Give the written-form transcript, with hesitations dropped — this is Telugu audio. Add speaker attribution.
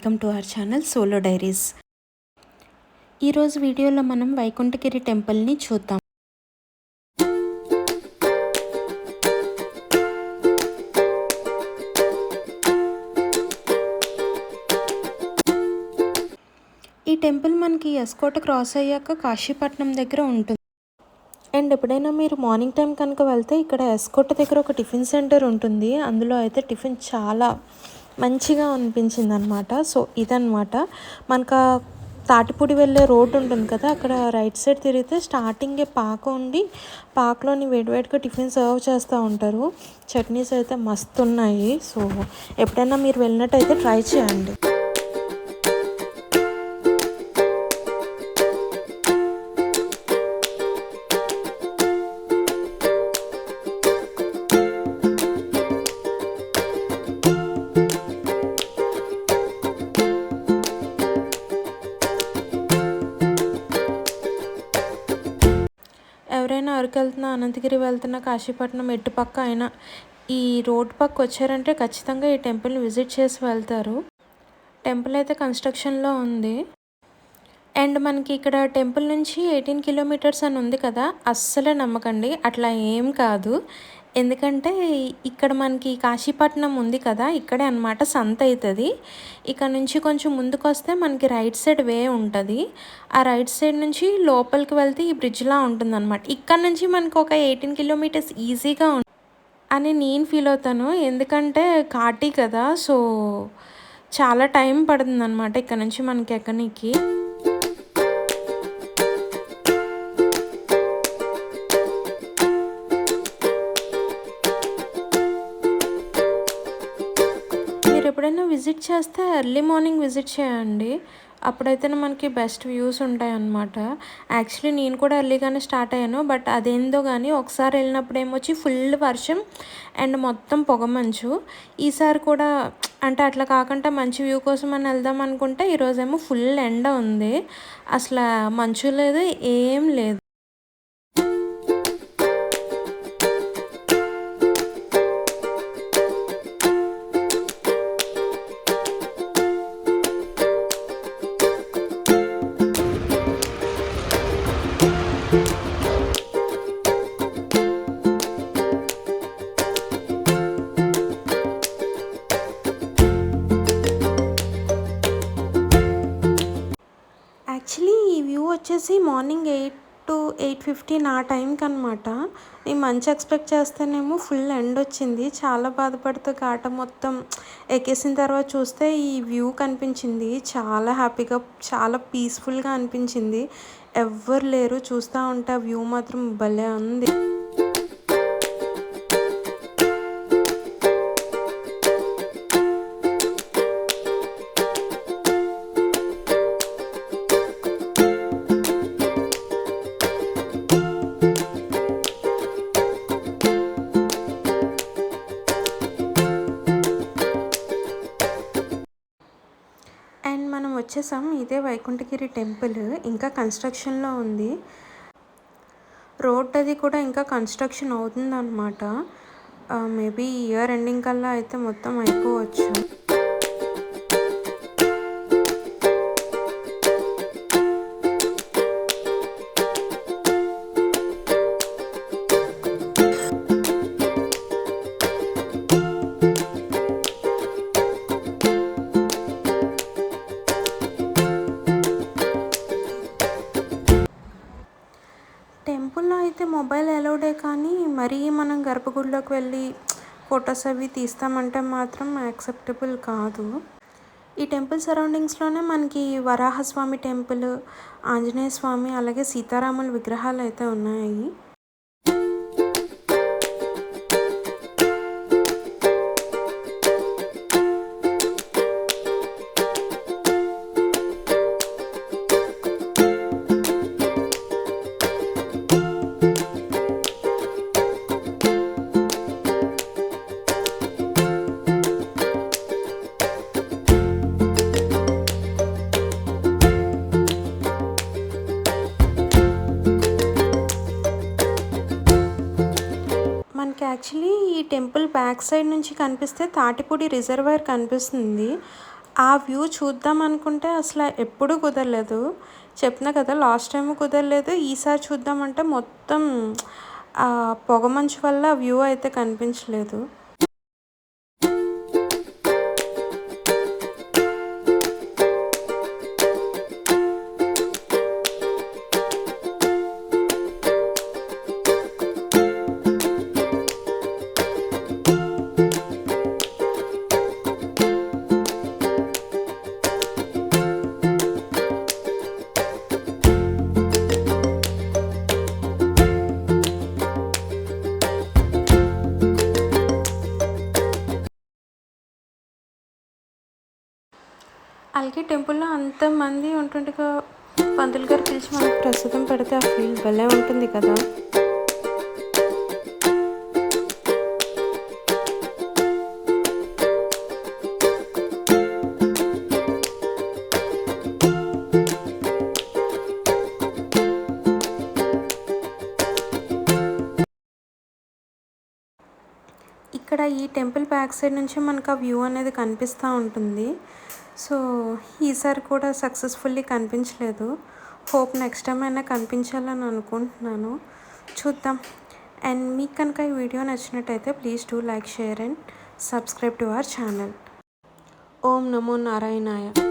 Speaker 1: Welcome to our channel solo diaries. ఈరోజు వీడియోలో మనం వైకుంఠగిరి టెంపుల్ని చూద్దాం. ఈ టెంపుల్ మనకి ఎస్కోట క్రాస్ అయ్యాక కాశీపట్నం దగ్గర ఉంటుంది. అండ్ ఎప్పుడైనా మీరు మార్నింగ్ టైం కనుక వెళ్తే ఇక్కడ ఎస్కోట దగ్గర ఒక టిఫిన్ సెంటర్ ఉంటుంది. అందులో అయితే టిఫిన్ చాలా మంచిగా అనిపించింది అనమాట. సో ఇదన్నమాట మనకు తాటిపూడి వెళ్ళే రోడ్ ఉంటుంది కదా, అక్కడ రైట్ సైడ్ తిరిగితే స్టార్టింగే పాక ఉండి పాకలోని వేడివేడిగా టిఫిన్ సర్వ్ చేస్తూ ఉంటారు. చట్నీస్ అయితే మస్తు ఉన్నాయి. సో ఎప్పుడైనా మీరు వెళ్ళినట్టయితే ట్రై చేయండి. ఎవరైనా అరకు వెళ్తున్నా, అనంతగిరి వెళ్తున్నా, కాశీపట్నం ఎటు పక్క అయినా ఈ రోడ్ పక్క వచ్చారంటే ఖచ్చితంగా ఈ టెంపుల్ని విజిట్ చేసి వెళ్తారు. టెంపుల్ అయితే కన్స్ట్రక్షన్లో ఉంది. అండ్ మనకి ఇక్కడ టెంపుల్ నుంచి 18 కిలోమీటర్స్ అని ఉంది కదా, అస్సలే నమ్మకండి, అట్లా ఏం కాదు. ఎందుకంటే ఇక్కడ మనకి కాశీపట్నం ఉంది కదా, ఇక్కడే అనమాట సంత అవుతుంది. ఇక్కడ నుంచి కొంచెం ముందుకు వస్తే మనకి రైట్ సైడ్ వే ఉంటుంది. ఆ రైట్ సైడ్ నుంచి లోపలికి వెళ్తే ఈ బ్రిడ్జ్లా ఉంటుంది అనమాట. ఇక్కడ నుంచి మనకు ఒక 18 కిలోమీటర్స్ ఈజీగా అని నేను ఫీల్ అవుతాను. ఎందుకంటే ఘాటీ కదా, సో చాలా టైం పడుతుంది అనమాట ఇక్కడ నుంచి మనకి ఎక్కడానికి. మీరు ఎప్పుడైనా విజిట్ చేస్తే ఎర్లీ మార్నింగ్ విజిట్ చేయండి. అప్పుడైతే మనకి బెస్ట్ వ్యూస్ ఉంటాయి అన్నమాట. యాక్చువల్లీ నేను కూడా ఎర్లీగానే స్టార్ట్ అయ్యాను. బట్ అదేందో కానీ ఒకసారి వెళ్ళినప్పుడు ఏమొచ్చి ఫుల్ వర్షం అండ్ మొత్తం పొగమంచు. ఈసారి కూడా అంటే అట్లా కాకుండా మంచి వ్యూ కోసం అని వెళ్దాం అనుకుంటే ఈరోజేమో ఫుల్ ఎండ ఉంది. అసలు మంచు లేదు, ఏం లేదు. యాక్చువల్లీ ఈ వ్యూ వచ్చేసి మార్నింగ్ 8 to 8:15 ఆ టైంకి అనమాట. నేను మంచి ఎక్స్పెక్ట్ చేస్తేనేమో ఫుల్ ఎండ్ వచ్చింది. చాలా బాధపడుతూ ఘాట మొత్తం ఎక్కేసిన తర్వాత చూస్తే ఈ వ్యూ కనిపించింది. చాలా హ్యాపీగా, చాలా పీస్ఫుల్గా అనిపించింది. ఎవ్వరు లేరు, చూస్తూ ఉంటే ఆ వ్యూ మాత్రం భలే ఉంది. అండ్ మనం వచ్చేసాం. ఇదే వైకుంఠగిరి టెంపుల్. ఇంకా కన్స్ట్రక్షన్లో ఉంది. రోడ్ అది కూడా ఇంకా కన్స్ట్రక్షన్ అవుతుందన్నమాట. మేబీ ఇయర్ ఎండింగ్ కల్లా అయితే మొత్తం అయిపోవచ్చు. టెంపుల్లో అయితే మొబైల్ అలౌడే, కానీ మరీ మనం గర్భగుడిలోకి వెళ్ళి ఫొటోస్ అవి తీస్తామంటే మాత్రం యాక్సెప్టబుల్ కాదు. ఈ టెంపుల్ సరౌండింగ్స్లోనే మనకి వరాహస్వామి టెంపుల్, ఆంజనేయ స్వామి, అలాగే సీతారాముల విగ్రహాలు అయితే ఉన్నాయి. మనకి యాక్చువల్లీ ఈ టెంపుల్ బ్యాక్ సైడ్ నుంచి కనిపిస్తే తాటిపూడి రిజర్వాయర్ కనిపిస్తుంది. ఆ వ్యూ చూద్దాం అనుకుంటే అసలు ఎప్పుడూ కుదరలేదు. చెప్పినా కదా లాస్ట్ టైం కుదరలేదు. ఈసారి చూద్దామంటే మొత్తం పొగమంచు వల్ల వ్యూ అయితే కనిపించలేదు. అలాగే టెంపుల్లో అంతమంది ఉంటుండగా పంతులు గారు పిలిచి మనకు ప్రసాదం పెడితే ఆ ఫీల్ భలే ఉంటుంది కదా. ఇక్కడ ఈ టెంపుల్ బ్యాక్ సైడ్ నుంచి మనకు ఆ వ్యూ అనేది కనిపిస్తూ ఉంటుంది. సో ఈసారి కూడా సక్సెస్ఫుల్లీ కనిపించలేదు. హోప్ నెక్స్ట్ టైం అయినా కనిపించాలని అనుకుంటున్నాను. చూద్దాం. అండ్ మీకు కనుక ఈ వీడియో నచ్చినట్టయితే please do like, share and subscribe to our channel. ఓం నమో నారాయణాయ.